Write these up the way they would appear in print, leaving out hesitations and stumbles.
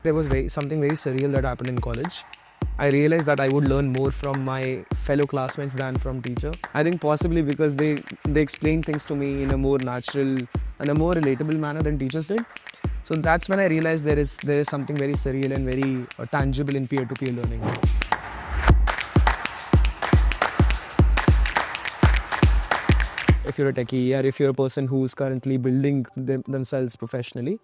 There was something very surreal that happened in college. I realized that I would learn more from my fellow classmates than from teacher. I think possibly because they explain things to me in a more natural and a more relatable manner than teachers did. So that's when I realized there is something very surreal and very tangible in peer-to-peer learning. If you're a techie or if you're a person who's currently building themselves professionally,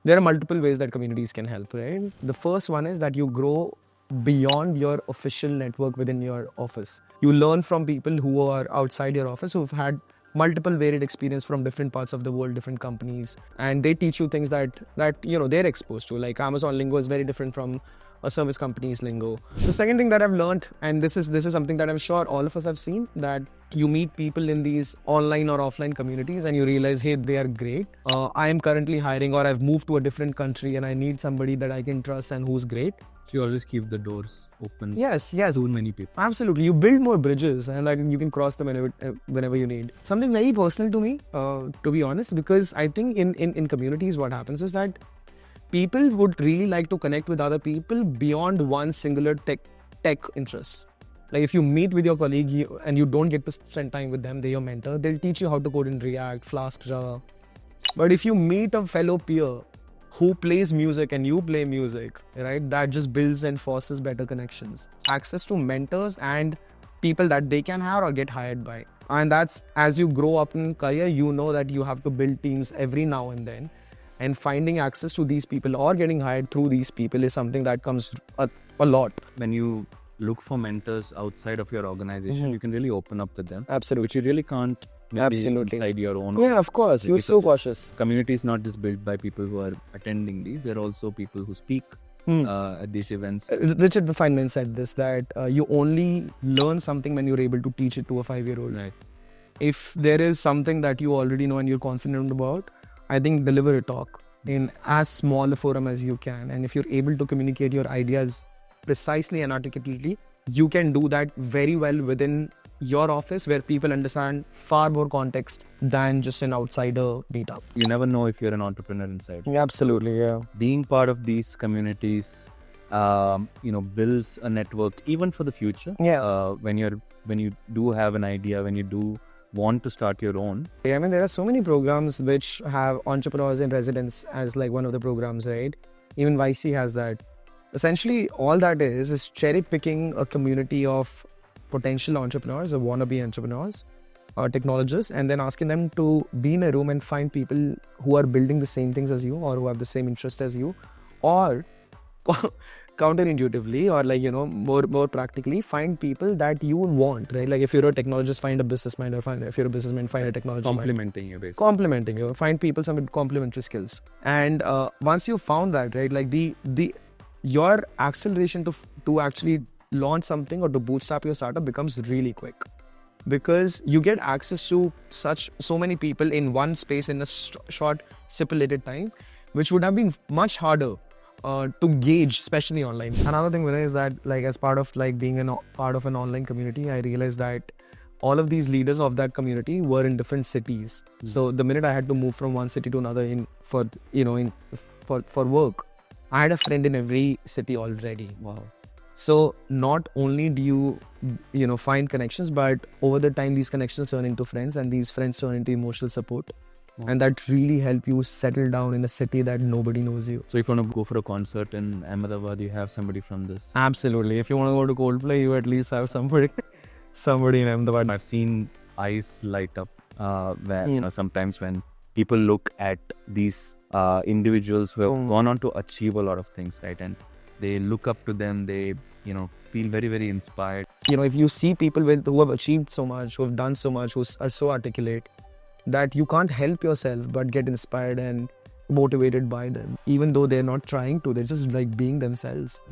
there are multiple ways that communities can help, right? The first one is that you grow beyond your official network within your office. You learn from people who are outside your office, who've had multiple varied experience from different parts of the world, different companies, and they teach you things that they're exposed to. Like Amazon lingo is very different from a service company's lingo. The second thing that I've learned, and this is something that I'm sure all of us have seen, that you meet people in these online or offline communities and you realize, hey, they are great. I am currently hiring, or I've moved to a different country and I need somebody that I can trust and who's great. So you always keep the doors open. Yes. To many people. Absolutely. You build more bridges and like you can cross them whenever you need. Something very personal to me, to be honest, because I think in communities what happens is that people would really like to connect with other people beyond one singular tech interest. Like if you meet with your colleague and you don't get to spend time with them, they're your mentor, they'll teach you how to code in React, Flask, Java. But if you meet a fellow peer who plays music and you play music, right, that just builds and fosters better connections. Access to mentors and people that they can hire or get hired by. And that's, as you grow up in career, you know that you have to build teams every now and then. And finding access to these people or getting hired through these people is something that comes a lot. When you look for mentors outside of your organization, you can really open up with them. Absolutely. Which you really can't inside your own. Yeah, of course. You're so cautious. Community is not just built by people who are attending these. There are also people who speak at these events. Richard Feynman said this, that you only learn something when you're able to teach it to a 5-year-old. Right. If there is something that you already know and you're confident about, I think deliver a talk in as small a forum as you can. And if you're able to communicate your ideas precisely and articulately, you can do that very well within your office where people understand far more context than just an outsider meetup. You never know if you're an entrepreneur inside. Absolutely, yeah. Being part of these communities, builds a network even for the future. Yeah. When you do have an idea, when you do want to start your own. I mean, there are so many programs which have entrepreneurs in residence as like one of the programs, right? Even YC has that. Essentially, all that is cherry picking a community of potential entrepreneurs or wannabe entrepreneurs or technologists, and then asking them to be in a room and find people who are building the same things as you or who have the same interest as you, or counterintuitively or more practically find people that you want, right? Like if you're a technologist, find a businessman, or if you're a businessman, find a technologist. Complementing you basically. Complementing you. Find people with complementary skills. And once you found that, right, like your acceleration to actually launch something or to bootstrap your startup becomes really quick, because you get access to so many people in one space in a short stipulated time, which would have been much harder to gauge, especially online. Another thing, Vinay, is that like as part of like being part of an online community, I realized that all of these leaders of that community were in different cities. So the minute I had to move from one city to another for work, I had a friend in every city already. Wow. So not only do you find connections, but over the time these connections turn into friends, and these friends turn into emotional support. And that really help you settle down in a city that nobody knows you. So if you want to go for a concert in Ahmedabad, you have somebody from this. Absolutely. If you want to go to Coldplay, you at least have somebody in Ahmedabad. I've seen eyes light up where sometimes when people look at these individuals who have gone on to achieve a lot of things, right? And they look up to them, they feel very, very inspired. If you see people who have achieved so much, who have done so much, who are so articulate, that you can't help yourself but get inspired and motivated by them, even though they're not trying to. They're just like being themselves.